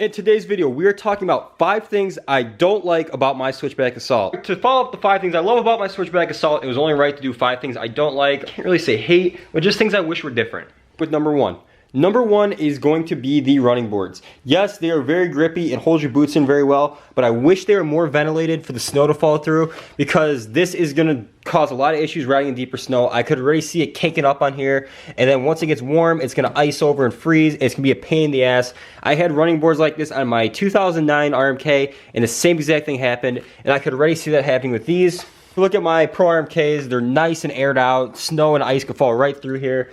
In today's video, we are talking about 5 things I don't like about my Switchback Assault. To follow up the 5 things I love about my Switchback Assault, it was only right to do 5 things I don't like. I can't really say hate, but just things I wish were different. With number 1. Number 1 is going to be the running boards. Yes, they are very grippy and hold your boots in very well, but I wish they were more ventilated for the snow to fall through, because this is going to cause a lot of issues riding in deeper snow. I could already see it caking up on here, and then once it gets warm, it's going to ice over and freeze. It's going to be a pain in the ass. I had running boards like this on my 2009 RMK, and the same exact thing happened, and I could already see that happening with these. Look at my Pro RMKs. They're nice and aired out. Snow and ice could fall right through here.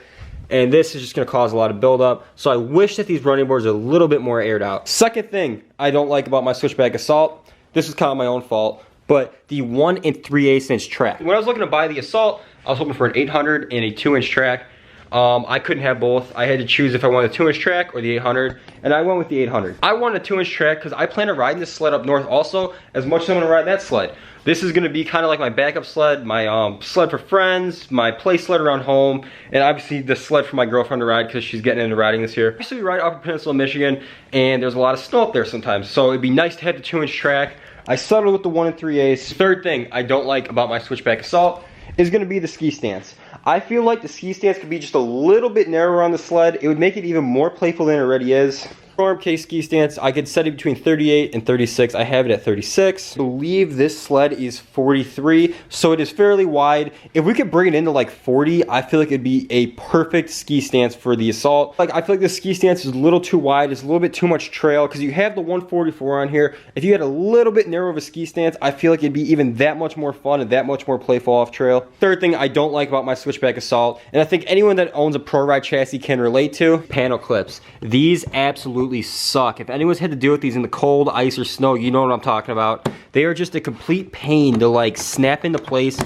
And this is just going to cause a lot of buildup. So I wish that these running boards are a little bit more aired out. Second thing I don't like about my Switchback Assault, this was kind of my own fault, but the 1 3/8 inch track. When I was looking to buy the Assault, I was hoping for an 800 and a 2-inch track. I couldn't have both. I had to choose if I wanted a 2-inch track or the 800, and I went with the 800. I wanted a 2-inch track because I plan on riding this sled up north also, as much as I'm going to ride that sled. This is going to be kind of like my backup sled, my sled for friends, my play sled around home, and obviously the sled for my girlfriend to ride because she's getting into riding this year. Obviously we ride Upper Peninsula, Michigan, and there's a lot of snow up there sometimes, so it'd be nice to have the 2-inch track. I settled with the 1 3/8. Third thing I don't like about my Switchback Assault is going to be the ski stance. I feel like the ski stance could be just a little bit narrower on the sled. It would make it even more playful than it already is. RMK ski stance, I could set it between 38 and 36. I have it at 36. I believe this sled is 43, so it is fairly wide. If we could bring it into like 40, I feel like it'd be a perfect ski stance for the Assault. Like, I feel like the ski stance is a little too wide. It's a little bit too much trail because you have the 144 on here. If you had a little bit narrower of a ski stance, I feel like it'd be even that much more fun and that much more playful off trail. Third thing I don't like about my Switchback Assault, and I think anyone that owns a Pro Ride chassis can relate to, panel clips. These absolutely suck. If anyone's had to deal with these in the cold, ice, or snow, you know what I'm talking about. They are just a complete pain to like snap into place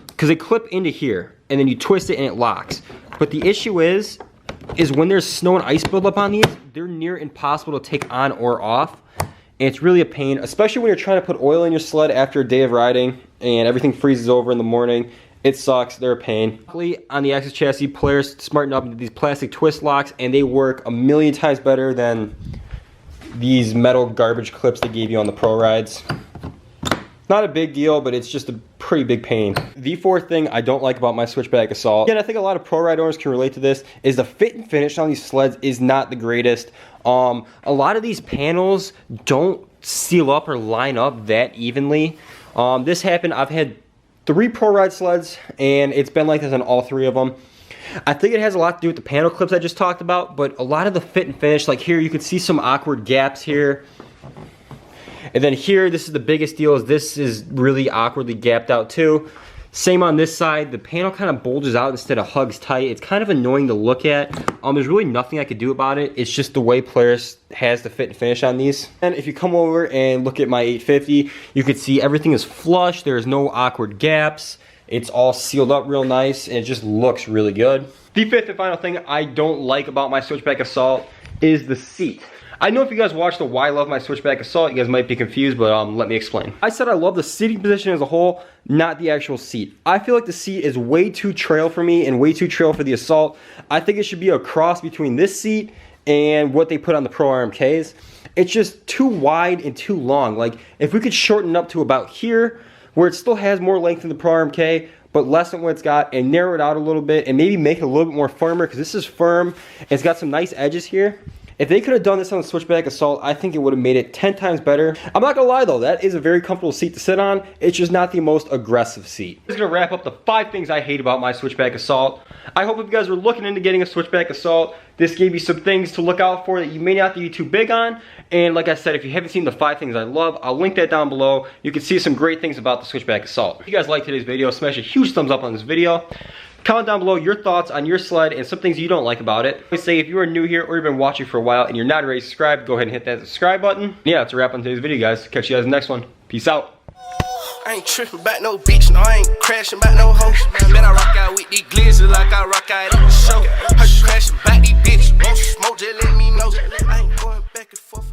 because they clip into here and then you twist it and it locks. But the issue is when there's snow and ice buildup on these, they're near impossible to take on or off. And it's really a pain, especially when you're trying to put oil in your sled after a day of riding and everything freezes over in the morning. It sucks, they're a pain. Luckily, on the Axis chassis, players smartened up into these plastic twist locks, and they work a million times better than these metal garbage clips they gave you on the Pro Rides. Not a big deal, but it's just a pretty big pain. The fourth thing I don't like about my Switchback Assault, and I think a lot of Pro Ride owners can relate to this, is the fit and finish on these sleds is not the greatest. A lot of these panels don't seal up or line up that evenly. This happened, I've had 3 Pro Ride sleds, and it's been like this on all 3 of them. I think it has a lot to do with the panel clips I just talked about, but a lot of the fit and finish, like here, you can see some awkward gaps here. And then here, this is the biggest deal, is this is really awkwardly gapped out too. Same on this side, the panel kind of bulges out instead of hugs tight. It's kind of annoying to look at. There's really nothing I could do about it. It's just the way Polaris has the fit and finish on these. And if you come over and look at my 850, you can see everything is flush. There's no awkward gaps. It's all sealed up real nice, and it just looks really good. The fifth and final thing I don't like about my Switchback Assault is the seat. I know if you guys watch the Why I Love My Switchback Assault, you guys might be confused, but let me explain. I said I love the seating position as a whole, not the actual seat. I feel like the seat is way too trail for me and way too trail for the Assault. I think it should be a cross between this seat and what they put on the Pro RMKs. It's just too wide and too long. Like, if we could shorten up to about here, where it still has more length than the Pro RMK, but less than what it's got, and narrow it out a little bit, and maybe make it a little bit more firmer, because this is firm, and it's got some nice edges here. If they could have done this on the Switchback Assault, I think it would have made it 10 times better. I'm not gonna lie though, that is a very comfortable seat to sit on. It's just not the most aggressive seat. This is gonna wrap up the 5 things I hate about my Switchback Assault. I hope if you guys were looking into getting a Switchback Assault, this gave you some things to look out for that you may not be too big on. And like I said, if you haven't seen the 5 things I love, I'll link that down below. You can see some great things about the Switchback Assault. If you guys liked today's video, smash a huge thumbs up on this video. Comment down below your thoughts on your sled and some things you don't like about it. I say if you are new here or you've been watching for a while and you're not already subscribed, go ahead and hit that subscribe button. Yeah, that's a wrap on today's video, guys. Catch you guys in the next one. Peace out. I ain't tripping about no bitch, no, I ain't crashing about no hoes. Man, I rock out with these glizzy like I rock out at the show. Heard you crashing about these bitches, won't you smoke, just let me know. I ain't going back and forth.